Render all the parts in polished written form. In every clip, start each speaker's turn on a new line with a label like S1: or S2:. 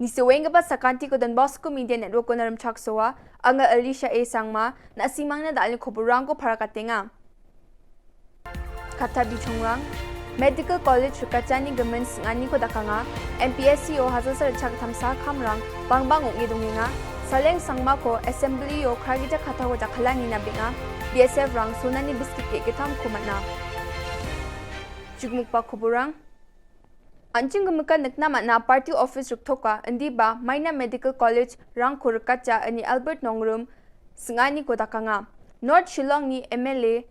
S1: Nisiwenga ba sakanti ko Don Bosco Media Network ko naram chaksowa, anga Alicia A. Sangma, na asimang na daalin ko burango para katinga. Kata bichongrang, Medical College Rukachani Gaman Singani ko dakanga, Mpsc o hazasar chak tamsa kamrang, Bangbang Ong.E Dongenga, Saleng Sangma ko Assembly o Kragita Kata ko dakalani na binga, BSF rang sunani biskit ke kitam kumatna. Jugmuk pa kuburang, Anjing gumika nakna na party office ruktoka indi ba Maina Medical College rang kurkacha ani Albert Nongrum singani ko dakanga. North Shillong ni MLA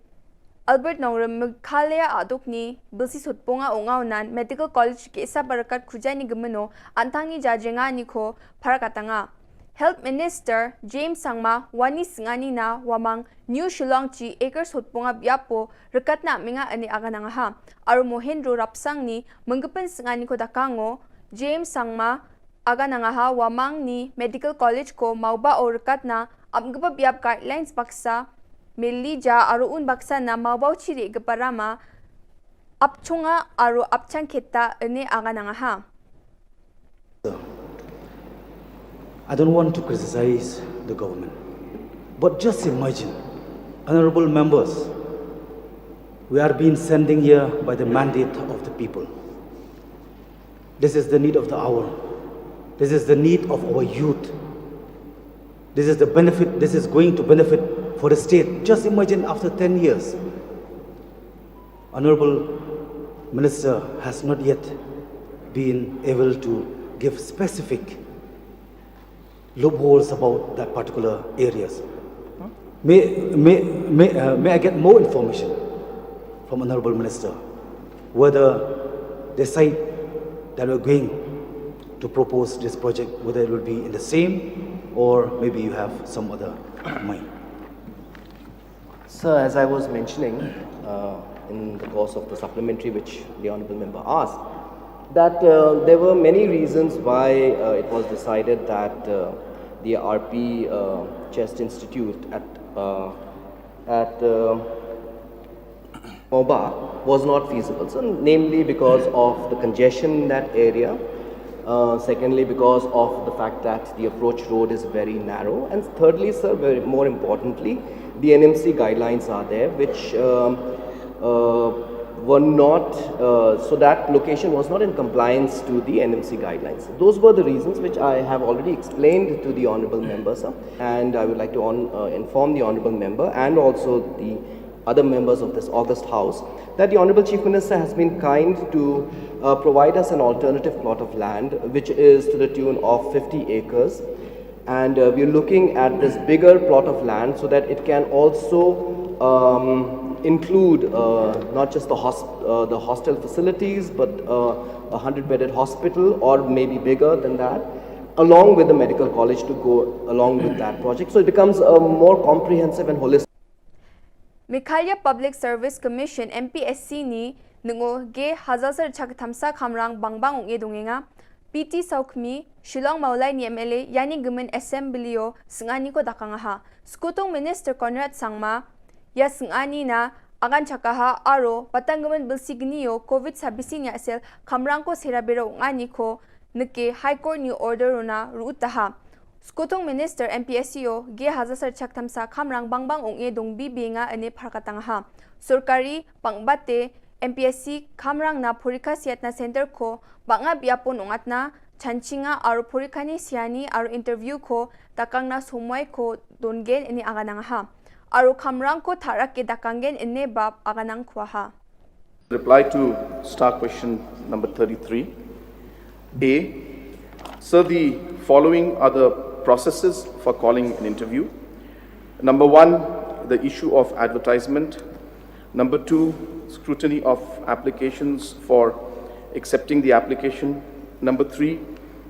S1: Albert Nongrum Meghalaya aduk ni bilsi sutponga ongaunan Medical College ke isa barakat khujani gumano antangni jajenga ni ko parakatanga. Health Minister James Sangma wani singani na wamang New Shillong chi acres hutpunga biapo rekat na minga ani agananga ha aru Mohendro rapsang ni menggepen singani ko dakango James Sangma agananga ha wamang ni Medical College ko mauba o rekat na amgeba biap guidelines baksa melija aru un baksa na maubau chiri geparama apchunga aru apchang kheta ani agananga ha.
S2: I don't want to criticize the government, but just imagine, honorable members, we are being sending here by the mandate of the people. This is the need of the hour. This is the need of our youth. This is the benefit, this is going to benefit for the state. Just imagine after 10 years, honorable minister has not yet been able to give specific loopholes about that particular areas. May I get more information from Honorable Minister whether they decide that we're going to propose this project, whether it will be in the same or maybe you have some other mind.
S3: Sir, as I was mentioning in the course of the supplementary which the Honourable Member asked, that there were many reasons why it was decided that the RP Chest Institute at Moba was not feasible. So, namely because of the congestion in that area, secondly because of the fact that the approach road is very narrow, and thirdly, sir, more importantly, the NMC guidelines are there which were not, so that location was not in compliance to the NMC guidelines. Those were the reasons which I have already explained to the Honourable Member, sir, and I would like to inform the Honourable Member and also the other members of this august House that the Honourable Chief Minister has been kind to provide us an alternative plot of land which is to the tune of 50 acres, and we are looking at this bigger plot of land so that it can also include not just the hostel facilities but a 100-bedded hospital or maybe bigger than that, along with the medical college to go along with that project. So it becomes a more comprehensive and holistic.
S1: Meghalaya Public Service Commission Mpsc ni nungo ge hazasar chak thamsa khamrang Bangbang Ong.E Dongenga PT Saukmi Shillong Maulai ni MLA yani Gumen Assembly o singani ko dakanga ha Skutong Minister Conrad Sangma ya singani na agan chakaha aro patanggaman bilsigniyo COVID-19 ya sel khamrang ko serabero ngani ko neke High Court new order na ruutaha Skutong Minister Mpsc o ge hazasar chaktamsa khamrang Bangbang Ong.E dongbi benga ane pharkatanga ha Sorkari pangbate Mpsc khamrang na porika siatna center ko banga biapon ongatna chanchinga aro porikani siani aro interview ko takangna somoi ko dongen ane agananga ha Aru khamrang ko tharak ke dakangen enne bab aganang khwaha.
S4: Reply to star question number 33. A. Sir, the following are the processes for calling an interview. Number 1, the issue of advertisement. Number 2, scrutiny of applications for accepting the application. Number 3,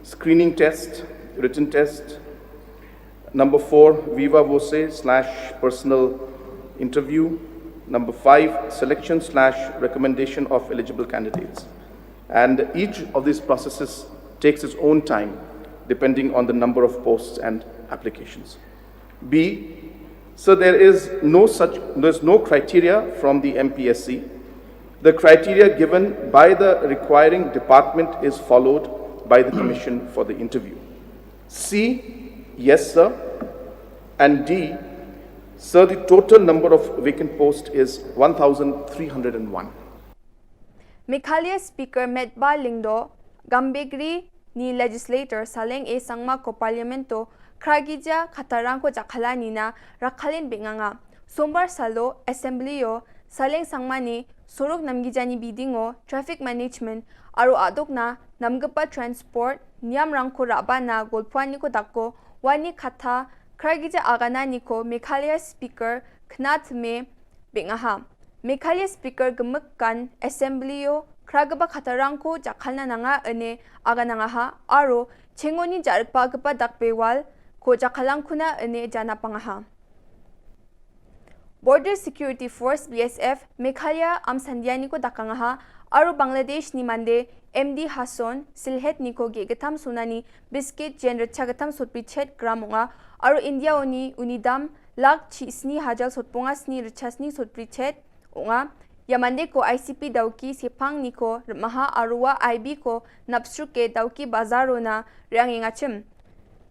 S4: screening test, written test. Number 4, viva voce / personal interview. Number 5, selection / recommendation of eligible candidates. And each of these processes takes its own time depending on the number of posts and applications. B, so there's no criteria from the Mpsc. The criteria given by the requiring department is followed by the Commission for the interview? C, yes, sir. And D, sir, the total number of vacant posts is 1,301.
S1: Meghalaya Speaker Metba Lingdo, Gambegri ni legislator Saleng E Sangma ko Parlamento, Kragija Katarang ko Jakhalani na Rakhalin Binganga, Sombar Salo, Assemblyo, Saleng Sangmani, Sorok Namgijani Bidingo, Traffic Management, Aru Adok na, Namgapa Transport, Niam Rangko Raba na Golpuani ko Dako, Wani Kata, Kragija Aganani ko Meghalaya Speaker Knat Me Bingaha. Meghalaya Speaker Gemukkan, Assemblyo, Kragaba Katarangko Jakhalna Nanga Ane Aganangaha, Aro, Chengoni Jarpa Gapa Dakbewal, Ko Jakhalangkuna Ane Janapangaha. Border Security Force BSF Meghalaya Amsandiani ko Dakangaha, Aro Bangladesh ni Mande, MD Hason, Silhet Niko Gegatam Sunani, Biscuit Gender Chagatam Sotpichet Gramunga, Aro India Oni Unidam, Lak Chisni Hajal Sotpunga Sni Richasni Sotpichet, Unga, Yamande ko ICP Dauki Sepang Niko, Maha Arua IB ko Napstruke Dauki Bazaro na Riangingachim.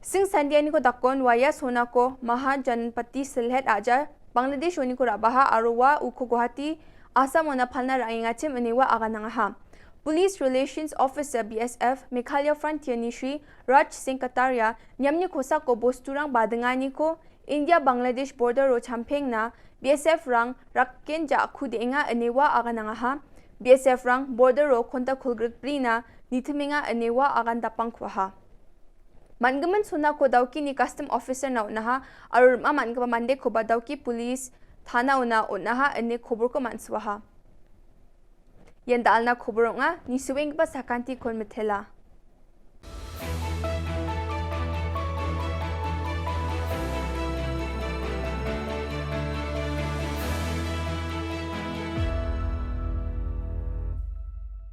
S1: Sing Sandiani ko Dakon Waya Sona ko Maha Janpati Silhet Aja, Bangladesh Oni ko Rabaha Arua Uko Guwahati, Asam Ona Palna Riangingachim Aniwa Aganangaha. Police Relations Officer BSF Meghalaya Frontier ni Shri Raj Singh Kataria Nyamni Khosa ko Bosturang Badangani ko India Bangladesh border ro champeng na BSF rang rakken ja khudenga anewa aganangaha BSF rang border ro konta khulgrut prina nithmenga anewa agan dapang khwaha mangaman suna ko dauki ni custom officer na unaha arur ma mangaba mande ko badauki police thana una unaha ane khobor ko manswaha yendalna khoboronga ni suweng ba sakanti kon methela